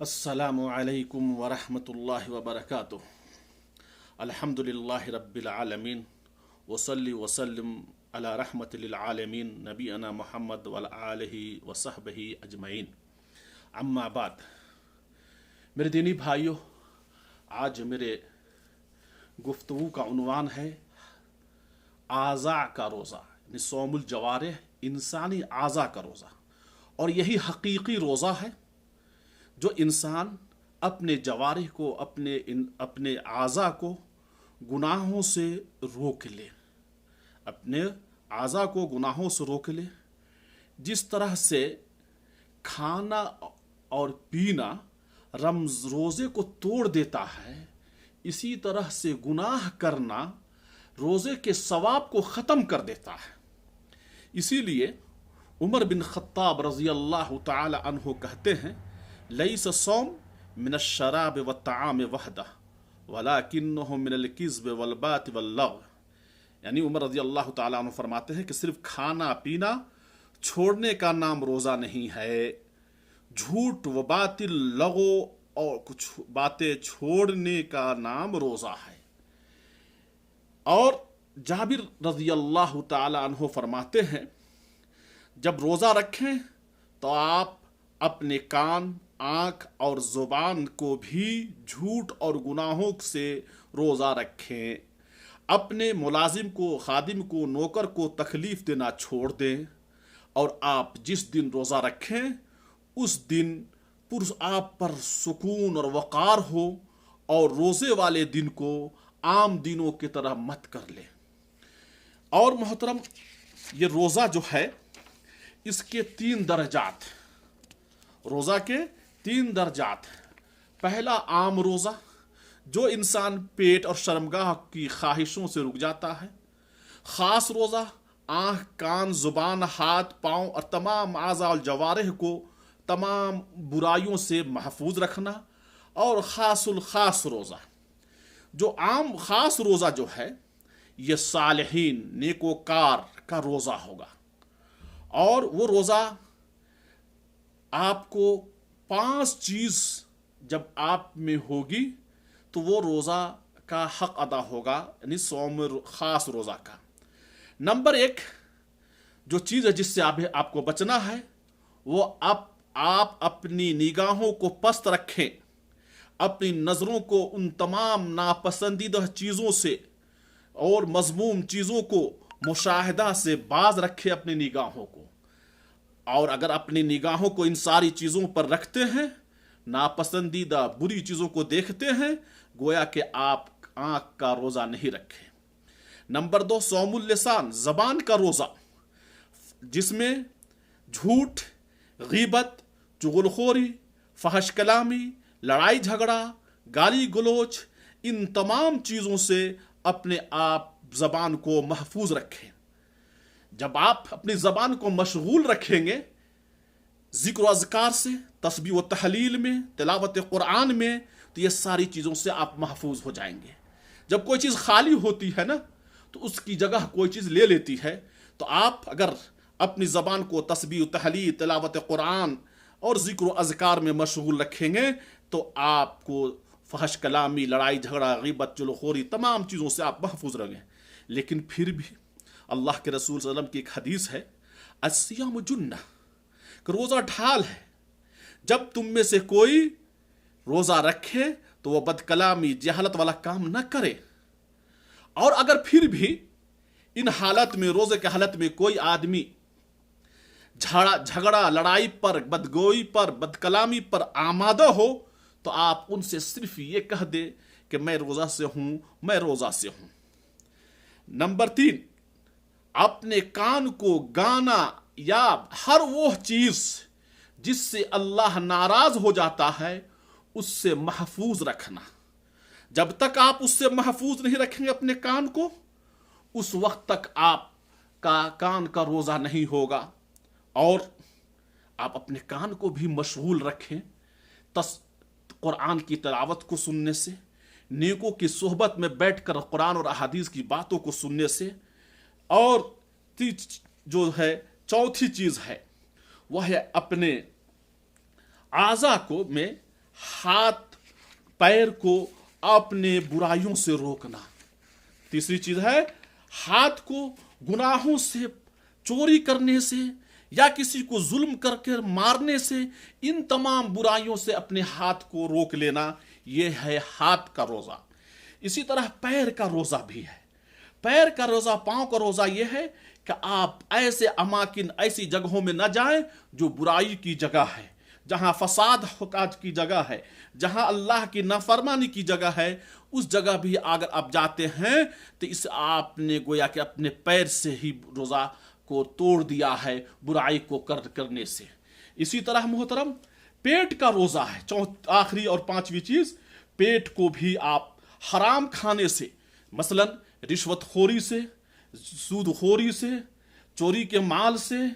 अस्सलामु अलैकुम वरहमतुल्लाहि वबरकातुह। अल्हम्दुलिल्लाहि रब्बिल आलमीन वसल्ली वसल्लिम अला रहमतिल लिल आलमीन नबीना मुहम्मद व आलिहि व सहबिहि अजमईन। अम्मा बाद, मेरे दीनी भाइयों, आज मेरे गुफ्तगू का उन्वान है आज़ा का रोज़ा, यानी सौमुल जवारिह, इंसानी आज़ा का रोज़ा। और यही हकीकी रोज़ा है जो इंसान अपने जवारिह को, अपने आज़ा को गुनाहों से रोक ले, अपने आज़ा को गुनाहों से रोक ले। जिस तरह से खाना और पीना रोज़े को तोड़ देता है, इसी तरह से गुनाह करना रोज़े के सवाब को ख़त्म कर देता है। इसीलिए उमर बिन खत्ताब रज़ी अल्लाह तआला अन्हु कहते हैं, लैस सौम मिन शराब व ताम वहदा वलाकिन्नहु मिनल किज़्ब वल बात वल लग़्व। यानी उमर रज़ी अल्लाह तआला अन्हु फरमाते हैं कि सिर्फ खाना पीना छोड़ने का नाम रोज़ा नहीं है, झूठ व बातिल लगो और कुछ बातें छोड़ने का नाम रोज़ा है। और जाबिर रज़ी अल्लाह तआला अन्हु फरमाते हैं, जब रोज़ा रखें तो आप अपने कान, आँख और ज़ुबान को भी झूठ और गुनाहों से रोज़ा रखें। अपने मुलाजिम को, खादिम को, नौकर को तकलीफ़ देना छोड़ दें। और आप जिस दिन रोज़ा रखें उस दिन आप पर सुकून और वक़ार हो, और रोज़े वाले दिन को आम दिनों की तरह मत कर लें। और मोहतरम, ये रोज़ा जो है इसके 3 दर्जात, रोज़ा के 3 दर्जात। पहला आम रोज़ा, जो इंसान पेट और शर्मगाह की ख्वाहिशों से रुक जाता है। ख़ास रोज़ा, आँख, कान, ज़ुबान, हाथ, पाँव और तमाम आज़ा और जवारिह को तमाम बुराइयों से महफूज रखना। और ख़ासुल ख़ास रोज़ा, जो आम ख़ास रोज़ा जो है, ये सालिहीन, नेकोकार का रोज़ा होगा। और वो रोज़ा आपको 5 चीज़ जब आप में होगी तो वो रोज़ा का हक अदा होगा, यानी सौम ख़ास रोज़ा का। नंबर 1 जो चीज़ है जिससे आपको बचना है, वो आप अपनी निगाहों को पस्त रखें, अपनी नज़रों को उन तमाम नापसंदीदा चीज़ों से और मज़मूम चीज़ों को मुशाहिदा से बाज रखें अपनी निगाहों को। और अगर अपनी निगाहों को इन सारी चीज़ों पर रखते हैं, नापसंदीदा बुरी चीज़ों को देखते हैं, गोया कि आप आँख का रोज़ा नहीं रखें। नंबर 2 सौमुल लिसान, ज़बान का रोज़ा, जिसमें झूठ, गीबत, चुगलखोरी, फहश कलामी, लड़ाई झगड़ा, गाली गलोच, इन तमाम चीज़ों से अपने आप ज़बान को महफूज रखें। जब आप अपनी ज़बान को मशगूल रखेंगे ज़िक्र व अज़कार से, तस्बीह व तहलील में, तिलावत क़ुरआन में, तो ये सारी चीज़ों से आप महफूज हो जाएंगे। जब कोई चीज़ खाली होती है ना, तो उसकी जगह कोई चीज़ ले लेती है। तो आप अगर अपनी ज़बान को तस्बीह, तहलील, तिलावत क़ुरआन और ज़िक्र व अज़कार में मशगूल रखेंगे तो आपको फहश कलामी, लड़ाई झगड़ा, गीबत, चुगलखोरी, तमाम चीज़ों से आप महफूज रहेंगे। लेकिन फिर भी अल्लाह के रसूल सल्लल्लाहु अलैहि वसल्लम की एक हदीस है, अस्सियाम जुन्ना, कि रोज़ा ढाल है। जब तुम में से कोई रोज़ा रखे तो वह बदकलामी, जहालत वाला काम न करे। और अगर फिर भी इन हालत में, रोज़े के हालत में कोई आदमी झगड़ा, लड़ाई पर, बदगोई पर, बदकलामी पर आमादा हो, तो आप उनसे सिर्फ ये कह दे कि मैं रोज़ा से हूँ, मैं रोज़ा से हूँ। नंबर 3 अपने कान को गाना या हर वो चीज़ जिससे अल्लाह नाराज़ हो जाता है उससे महफूज रखना। जब तक आप उससे महफूज नहीं रखेंगे अपने कान को, उस वक्त तक आपका कान का रोज़ा नहीं होगा। और आप अपने कान को भी मशगूल रखें कुरान की तिलावत को सुनने से, नेकों की सोहबत में बैठकर कुरान और अहादीस की बातों को सुनने से। और जो है चौथी चीज़ है वह है अपने आज़ा को में हाथ पैर को अपने बुराइयों से रोकना। तीसरी चीज है हाथ को गुनाहों से, चोरी करने से या किसी को जुल्म करके मारने से, इन तमाम बुराइयों से अपने हाथ को रोक लेना, यह है हाथ का रोजा। इसी तरह पैर का रोजा भी है। पैर का रोजा, पांव का रोजा यह है कि आप ऐसे अमाकिन, ऐसी जगहों में न जाएं जो बुराई की जगह है, जहां फसाद हुकाज की जगह है, जहां अल्लाह की नाफरमानी की जगह है। उस जगह भी अगर आप जाते हैं तो इस आपने गोया कि अपने पैर से ही रोजा को तोड़ दिया है बुराई को करने से। इसी तरह मोहतरम पेट का रोजा है, आखिरी और पांचवी चीज, पेट को भी आप हराम खाने से, मसलन रिश्वतखोरी से, सूदखोरी से, चोरी के माल से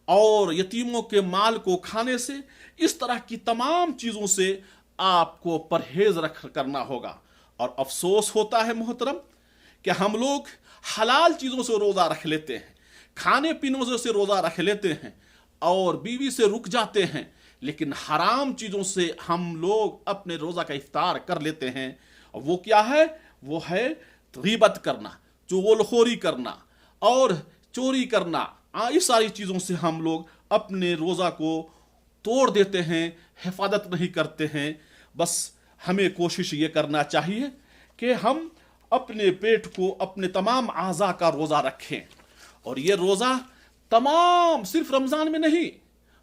और यतीमों के माल को खाने से, इस तरह की तमाम चीजों से आपको परहेज करना होगा। और अफसोस होता है मोहतरम कि हम लोग हलाल चीजों से रोजा रख लेते हैं, खाने पीने से रोजा रख लेते हैं और बीवी से रुक जाते हैं, लेकिन हराम चीजों से हम लोग अपने रोजा का इफ्तार कर लेते हैं। और वो क्या है? वो है गीबत करना, चुगलखोरी करना और चोरी करना। इस सारी चीजों से हम लोग अपने रोजा को तोड़ देते हैं, हिफाजत नहीं करते हैं। बस हमें कोशिश ये करना चाहिए कि हम अपने पेट को, अपने तमाम आज़ा का रोजा रखें। और ये रोजा तमाम सिर्फ रमजान में नहीं,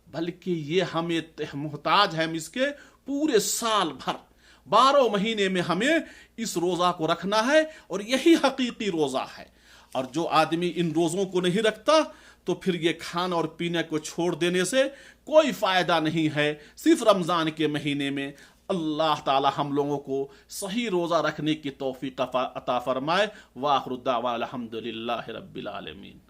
बल्कि ये हमें मोहताज है, हम इसके पूरे साल भर 12 महीने में हमें इस रोजा को रखना है। और यही हकीकी रोजा है। और जो आदमी इन रोजों को नहीं रखता तो फिर ये खाना और पीने को छोड़ देने से कोई फायदा नहीं है। सिर्फ रमजान के महीने में अल्लाह ताला हम लोगों को सही रोजा रखने की तौफीक अता फरमाए। वाखिर दावाना अल्हम्दुलिल्लाहि रब्बिल आलमीन।